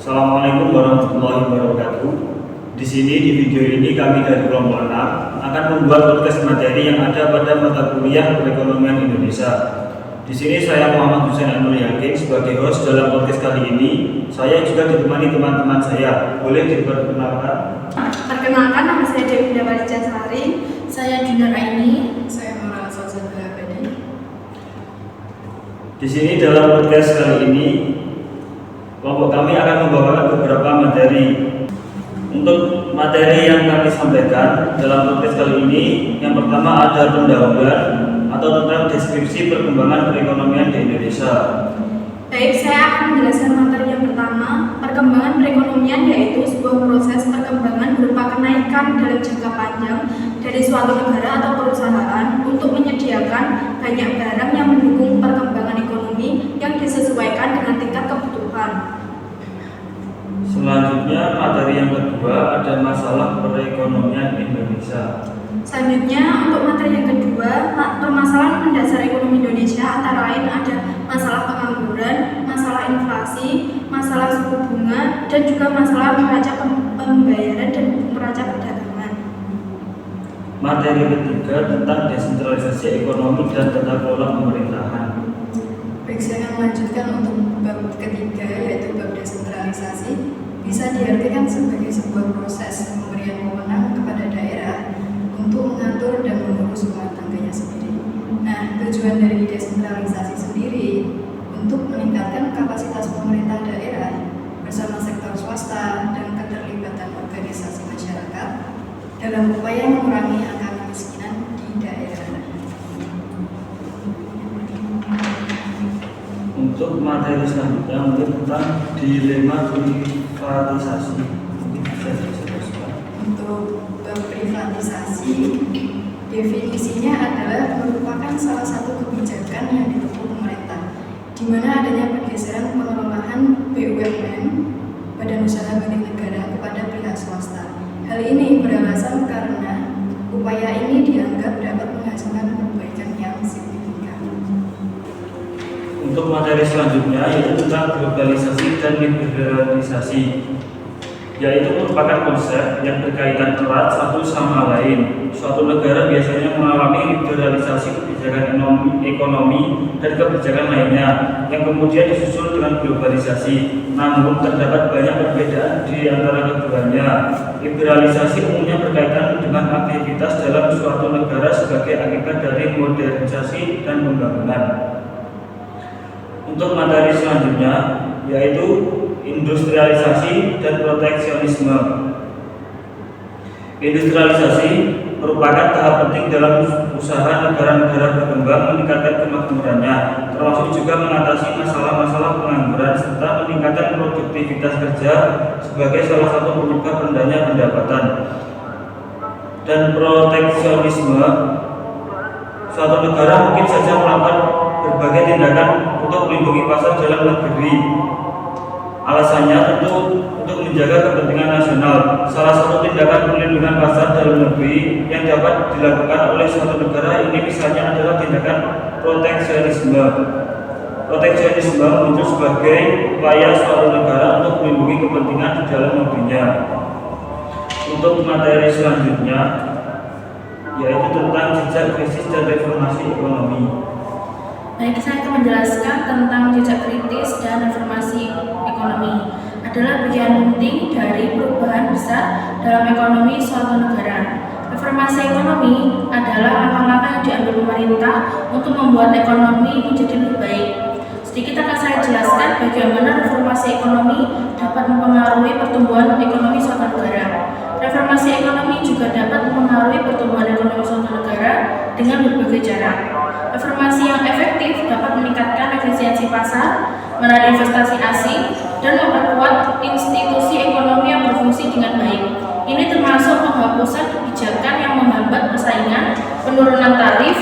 Assalamualaikum warahmatullahi wabarakatuh. Di sini di video ini kami dari kelompok 6 akan membuat podcast materi yang ada pada mata kuliah perekonomian Indonesia. Di sini saya Muhammad Hussein Anur Yakin sebagai host dalam podcast kali ini. Saya juga ditemani teman-teman saya. Boleh diperkenalkan? Perkenalkan, nama saya Dewi Dawali Jasari. Saya Junar Aini. Saya Mara Salsabila Abadi. Di sini dalam podcast kali ini kelompok kami akan membawakan beberapa materi. Untuk materi yang kami sampaikan dalam podcast kali ini, yang pertama ada pendahuluan atau tentang deskripsi perkembangan perekonomian di Indonesia. Baik, saya akan menjelaskan materi yang pertama. Perkembangan perekonomian yaitu sebuah proses perkembangan berupa kenaikan dalam jangka panjang dari suatu negara atau perusahaan untuk menyediakan banyak barang yang mendukung perkembangan ekonomi yang disesuaikan dengan tingkat kebutuhan. Selanjutnya materi yang kedua ada masalah perekonomian Indonesia. Selanjutnya untuk materi yang kedua, permasalahan mendasar ekonomi Indonesia antara lain ada masalah pengangguran, masalah inflasi, masalah suku bunga, dan juga masalah neraca pembayaran dan neraca perdagangan. Materi ketiga tentang desentralisasi ekonomi dan tata kelola pemerintahan. Baik, saya akan melanjutkan untuk bab ketiga yaitu bab desentralisasi. Bisa diartikan sebagai sebuah proses pemberian wewenang kepada daerah untuk mengatur dan mengurus rumah tangganya sendiri. Nah, tujuan dari desentralisasi sendiri untuk meningkatkan kapasitas pemerintah daerah bersama sektor swasta dan keterlibatan organisasi masyarakat dalam upaya mengurangi angka kemiskinan di daerah. Untuk materi selanjutnya mungkin tentang dilema privatisasi. Mungkin bisa dijelaskan. Untuk privatisasi, definisinya adalah merupakan salah satu kebijakan yang ditempuh pemerintah, di mana adanya pergeseran pengelolaan BUMN (Badan Usaha Milik Negara) kepada pihak swasta. Hal ini beralasan karena upaya ini dianggap dapat menghasilkan perbaikan yang signifikan. Untuk materi selanjutnya yaitu tentang globalisasi dan liberalisasi, yaitu merupakan konsep yang berkaitan erat satu sama lain. Suatu negara biasanya mengalami liberalisasi kebijakan ekonomi dan kebijakan lainnya yang kemudian disusul dengan globalisasi. Namun terdapat banyak perbedaan di antara keduanya. Liberalisasi umumnya berkaitan dengan aktivitas dalam suatu negara sebagai akibat dari modernisasi dan pembangunan. Untuk materi selanjutnya yaitu industrialisasi dan proteksionisme. Industrialisasi merupakan tahap penting dalam usaha negara-negara berkembang meningkatkan kemakmurannya, termasuk juga mengatasi masalah-masalah pengangguran serta meningkatkan produktivitas kerja sebagai salah satu penyebab rendahnya pendapatan. Dan proteksionisme, suatu negara mungkin saja melakukan berbagai tindakan untuk melindungi pasar dalam negeri. Alasannya tentu untuk menjaga kepentingan nasional. Salah satu tindakan perlindungan pasar dalam negeri yang dapat dilakukan oleh suatu negara ini misalnya adalah tindakan proteksionisme. Proteksionisme muncul sebagai upaya suatu negara untuk melindungi kepentingan di dalam negerinya. Untuk materi selanjutnya yaitu tentang jejak krisis dan reformasi ekonomi. Baik, saya akan menjelaskan tentang jejak kritis dan reformasi ekonomi. Adalah bagian penting dari perubahan besar dalam ekonomi suatu negara. Reformasi ekonomi adalah langkah-langkah yang diambil pemerintah untuk membuat ekonomi menjadi lebih baik. Sedikit akan saya jelaskan bagaimana reformasi ekonomi dapat mempengaruhi pertumbuhan ekonomi suatu negara. Reformasi ekonomi juga dapat mempengaruhi pertumbuhan ekonomi suatu negara dengan berbagai cara. Reformasi yang efektif dapat meningkatkan efisiensi pasar, menarik investasi asing, dan memperkuat institusi ekonomi yang berfungsi dengan baik. Ini termasuk penghapusan kebijakan yang menghambat persaingan, penurunan tarif,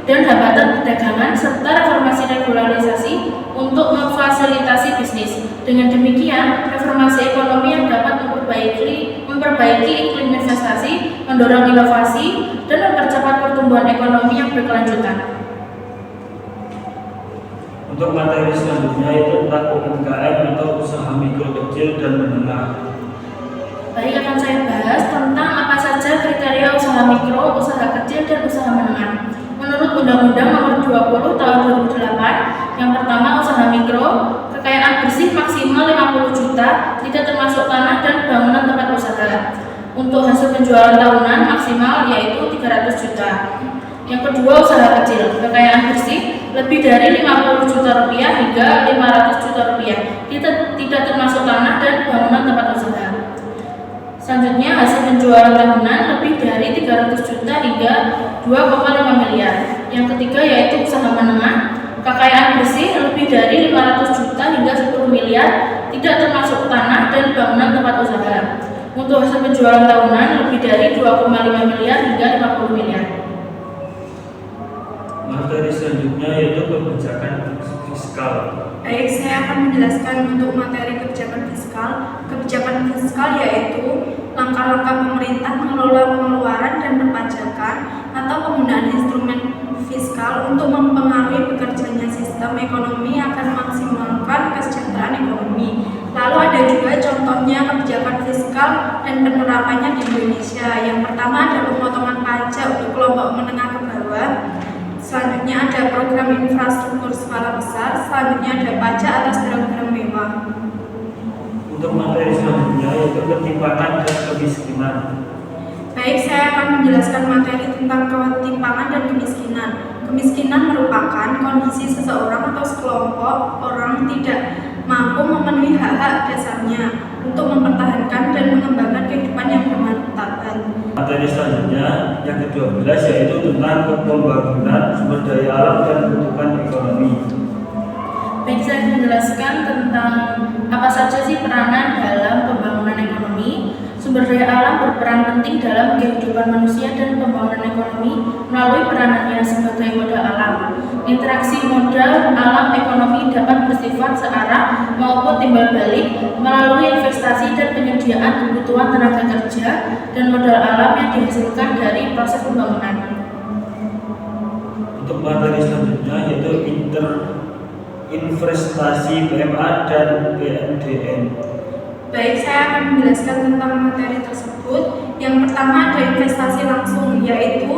dan hambatan perdagangan, serta reformasi regularisasi untuk memfasilitasi bisnis. Dengan demikian, reformasi ekonomi yang dapat memperbaiki iklim investasi, mendorong inovasi, dan mempercepat pertumbuhan ekonomi yang berkelanjutan. Untuk materi selanjutnya itu tentang UMKM atau usaha mikro kecil dan menengah. Baik, akan saya bahas tentang apa saja kriteria usaha mikro, usaha kecil, dan usaha menengah. Menurut Undang-Undang Nomor 20 Tahun 2008, yang pertama usaha mikro, kekayaan bersih maksimal 50 juta, tidak termasuk tanah dan bangunan tempat usaha. Untuk hasil penjualan tahunan maksimal yaitu 300 juta. Yang kedua usaha kecil, kekayaan bersih lebih dari 50 juta rupiah hingga 500 juta rupiah, tidak termasuk tanah dan bangunan tempat usaha. Selanjutnya hasil penjualan tahunan lebih dari 300 juta hingga 2,5 miliar. Yang ketiga yaitu usaha menengah, kekayaan bersih lebih dari 500 juta hingga 10 miliar, tidak termasuk tanah dan bangunan tempat usaha. Untuk hasil penjualan tahunan lebih dari 2,5 miliar hingga 50 miliar. Materi selanjutnya yaitu kebijakan fiskal. Baik, saya akan menjelaskan untuk materi kebijakan fiskal. Kebijakan fiskal yaitu langkah-langkah pemerintah mengelola pengeluaran dan perpajakan atau penggunaan instrumen fiskal untuk mempengaruhi bekerjanya sistem ekonomi akan memaksimalkan kesejahteraan ekonomi. Lalu ada juga contohnya kebijakan fiskal dan penerapannya di Indonesia. Yang pertama ada pemotongan pajak untuk kelompok menengah ke bawah. Selanjutnya ada program infrastruktur skala besar. Selanjutnya ada pajak atas barang-barang mewah. Untuk materi selanjutnya yaitu ketimpangan dan kemiskinan. Baik, saya akan menjelaskan materi tentang ketimpangan dan kemiskinan. Kemiskinan merupakan kondisi seseorang atau sekelompok orang tidak mampu memenuhi hak-hak dasarnya untuk mempertahankan dan mengembangkan kehidupan yang bermartabat. Materi selanjutnya yang ke-12 yaitu tentang pembangunan sumber daya alam dan kebutuhan ekonomi. Baik, saya akan menjelaskan tentang apa saja sih peranan dalam pembangunan ekonomi. Sumber daya alam berperan penting dalam kehidupan manusia dan pembangunan ekonomi melalui peranannya sebagai modal alam. Interaksi modal alam ekonomi dapat bersifat searah maupun timbal balik melalui investasi dan penyediaan kebutuhan tenaga kerja dan modal alam yang dihasilkan dari proses pembangunan. Untuk materi selanjutnya yaitu investasi PMA dan PMDN. Baik, saya akan menjelaskan tentang materi tersebut. Yang pertama ada investasi langsung, yaitu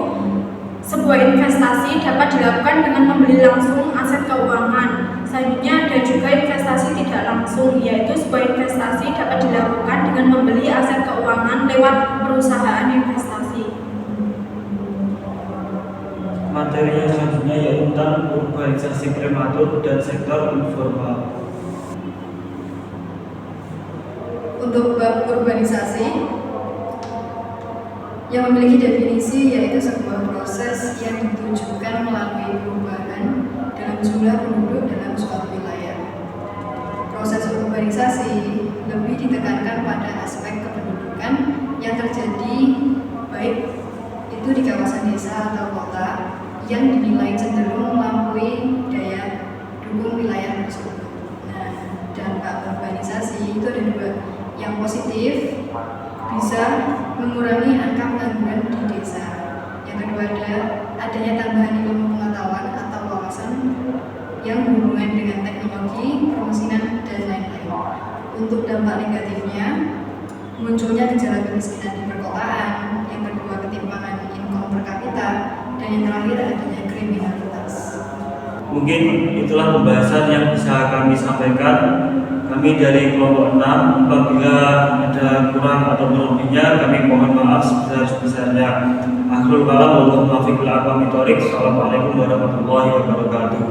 sebuah investasi dapat dilakukan dengan membeli langsung aset keuangan. Selanjutnya ada juga investasi tidak langsung, yaitu sebuah investasi dapat dilakukan dengan membeli aset keuangan lewat perusahaan investasi. Materi yang selanjutnya yaitu tentang urbanisasi prematur dan sektor informal. Untuk bab urbanisasi yang memiliki definisi yaitu sebuah proses yang ditujukan melalui perubahan dalam jumlah penduduk dalam suatu wilayah. Proses urbanisasi lebih ditekankan pada aspek kependudukan yang terjadi baik itu di kawasan desa atau kota yang dinilai cenderung melampaui daya dukung wilayah tersebut. Nah, dampak urbanisasi itu ada dua. Yang positif bisa mengurangi angka pengangguran di desa. Yang kedua ada adanya tambahan ilmu pengetahuan atau wawasan yang berhubungan dengan teknologi, permesinan, dan lain-lain. Untuk dampak negatifnya, munculnya gejala kemiskinan di perkotaan. Yang kedua ketimpangan income per kapita, dan yang terakhir adanya kriminalitas. Mungkin itulah pembahasan yang bisa kami sampaikan. Kami dari kelompok 6, apabila ada kurang atau melebihnya, kami mohon maaf sebesar-besarnya. Akhirul kalam, wallahul muwaffiq ila aqwamit thoriq. Assalamualaikum warahmatullahi wabarakatuh.